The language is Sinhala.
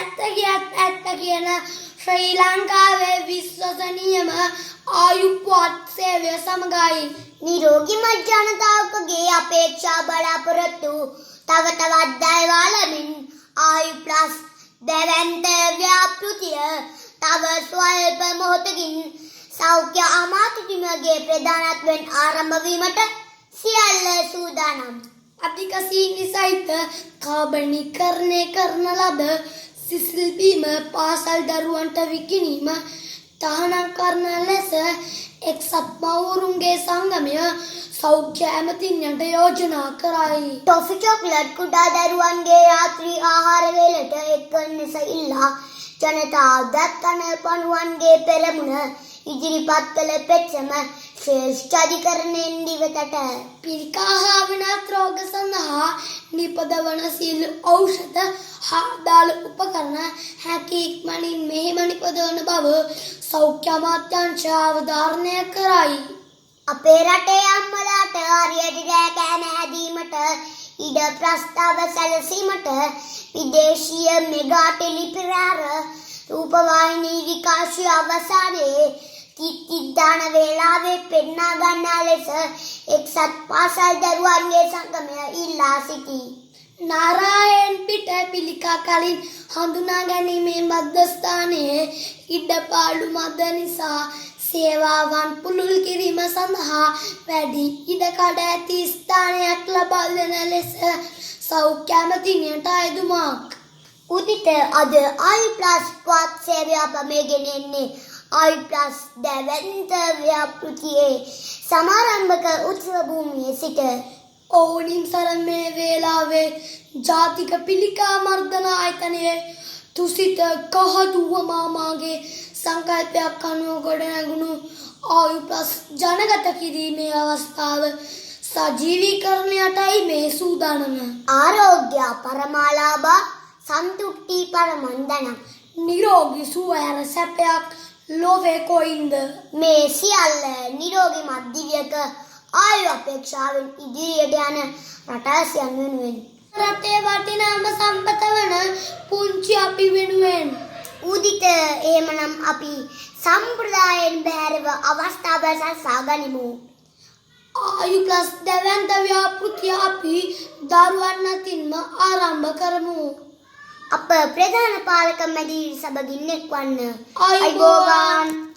ඇත්ත කියන ශ්‍රී ලංකාවේ විශ්වසනීයම ආයුප්පත් සේවය සමගයි නිරෝගීමත් ජනතාවකගේ අපේක්ෂා බලාපොරොත්තු තව තවත් දයවාලමින් ආයු ප්ලස් දැවැන්ත ව්‍යාපෘතිය තව ස්වල්ප මොහොතකින් සෞඛ්‍ය අමාත්‍යතුමගේ ප්‍රධානත්වයෙන් ආරම්භ වීමට සියල්ල සූදානම්. අධික සීනි සහිත කාබනීකරණය කරන ලද සිසිල් බීම පාසල් දරුවන්ට විකිණීම තහනම් කරන ලෙස එක්සත් මව්වරුන්ගේ සංගමය සෞඛ්‍ය ඇමතිනියන්ට යෝජනා කරයි. ටොෆි චොක්ලට් කුඩා දරුවන්ගේ රාත්‍රී ආහාර වේලට එක්වන ලෙස ඉල්ලා ජනතා දත්තන පණුවන්ගේ පෙරමුණ ඉදිරිපත් කළ පෙත්සම ශ්‍රේෂ්ඨ අධිකරණයෙන් දිවතට පිළිකා හා වෙනත් රෝග සඳහා නිපදවන සියලු ඖෂධ හා දාල උපකරණ හැකි ඉක්මනින් මෙහෙම නිපදවන බව සෞඛ්‍ය අමාත්‍යාංශය අවධාරණය කරයි. අපේ රටේ අම්මලාට හරියට රෑ කෑම හැදීමට ඉඩ ප්‍රස්තාව සැලසීමට විදේශීය මෙගා ටෙලිපෙරාර රූපවාහිනී විකාශය අවසානයේ තිත්තිදාන වේලාවේ පෙන්නා ගන්නා ලෙස එක්සත් පාසල් දරුවන්ගේ සංගමය ඉල්ලා සිටී. නාරායන් පිට පිළිකා කලින් හඳුනා ගැනීමේ මධ්‍යස්ථානයේ ඉඩපාඩු මද නිසා සේවාවන් පුළුල් කිරීම සඳහා වැඩි ඉඩකඩ ඇති ස්ථානයක් ලබා දෙන ලෙස සෞඛ්‍ය ඇමතිනියට අයදුමක්. උදිත අද ආයු ප්ලස් පත් සේවය අප මේ ගෙනෙන්නේ ආයු ප්ලස් දැවැන්ත ව්‍යාපෘතියේ සමාරම්භක උත්සව භූමියේ සිට ඕනින් සරන් මේ වේලාවේ ජාතික පිළිකා මර්දන ආයතනයේ තුසිත කහදුව මාමාගේ සංකල්පයක් අනුව ගොඩ නැගුණු ආයු ප්ලස් ජනගත කිරීමේ අවස්ථාව සජීවීකරණයටයි මේ සූදානම. ආරෝග්‍ය පරමාලාභ සන්තුට්ටි පරමන්දන නිරෝගී සුවයන සැපයක් ලෝවේ කොයින්ද මේ සියල්ල නිරෝගී මධ්‍යවියක ආයු අපේක්ෂාවෙන් ඉදිරියට යන රටාසියන් වෙනුවෙන් රටේ වටිනාම සම්පත වන පුංචි අපි වෙනුවෙන් උදිත එහෙමනම් අපි සම්ප්‍රදායෙන් බැහැරව අවස්ථාව සලසා ගනිමු. ආයු ප්ලස් දැවැන්ත ව්‍යාපෘතිය අපි දරුවන් අතින්ම ආරම්භ කරමු. අප ප්‍රධාන පාලක මැදිරි සභාවකින් එක්වන්න. ආයුබෝවන්.